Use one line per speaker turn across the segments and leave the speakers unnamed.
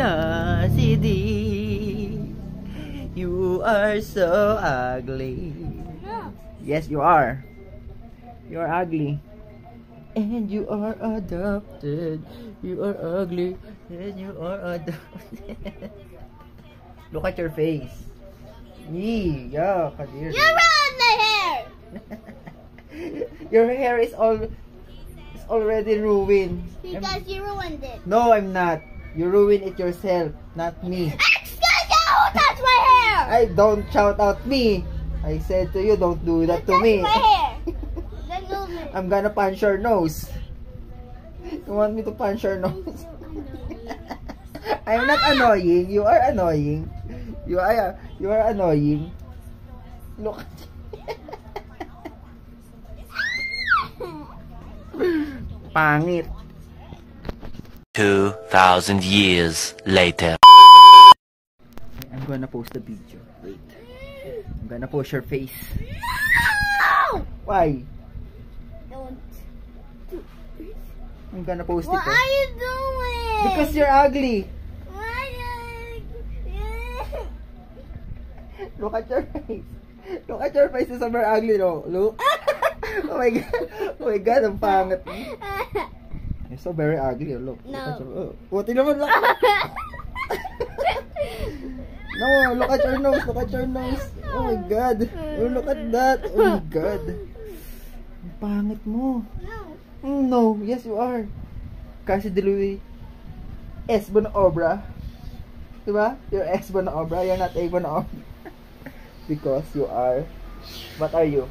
Cassidy, you are so ugly. Yes, you are. You are ugly. And you are adopted. You are ugly. And you are adopted. Look at your face. Yee, yeah, Kadir.
You ruined my hair!
Your hair is already ruined.
Because you ruined it.
No, I'm not. You ruined it yourself, not me.
Excuse you! That's my hair!
I don't shout out me. I said to you, don't do that to me.
That's my hair. Then move it.
I'm gonna punch your nose. You want me to punch your nose? I'm not annoying. You are annoying. You are annoying. Look. Pangit.
2,000 years later.
I'm gonna post the video. Wait. I'm gonna post your face.
No!
Why?
Don't.
I'm gonna post
What
it.
are you doing?
Because you're ugly. Look at your face. Look at your face. It's super ugly, no? Look. Oh my god. Oh my god, ang pangit. You're so very ugly. Look.
No.
Look at your, what naman? Look. No, look at your nose. Look at your nose. Oh my god. Oh, look at that. Oh my god. Ang pangit mo. No. Yes, you are. Cassidy Louis. S. Bonobra. Diba? You're S. Bonobra. You're not A. Bonobra. Because you are. What are you?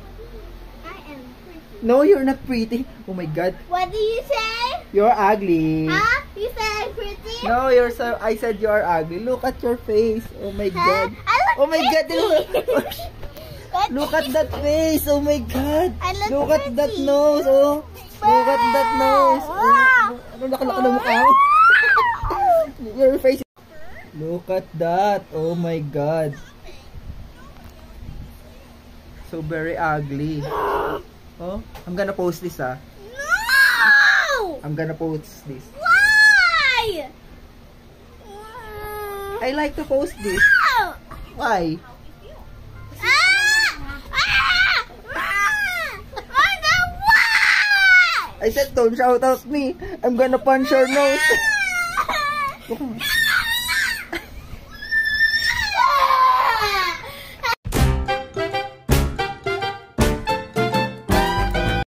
I am pretty.
No, you're not pretty. Oh my god.
What do you say?
You're ugly.
Huh? You said I'm pretty?
No, you're so. I said you're ugly. Look at your face. Oh my god.
I look
Oh my god.
pretty.
Look at that face. Oh my god.
I look
Look at that
pretty.
nose. Oh. Look at that nose.
Wow.
Ano laki-laki ng mukha mo? Your face. Look at that. Oh my god. So very ugly. Oh, I'm gonna post this
No!
I'm gonna post this.
Why?
I like to post this.
No!
Why? I said don't shout out me. I'm gonna punch your nose.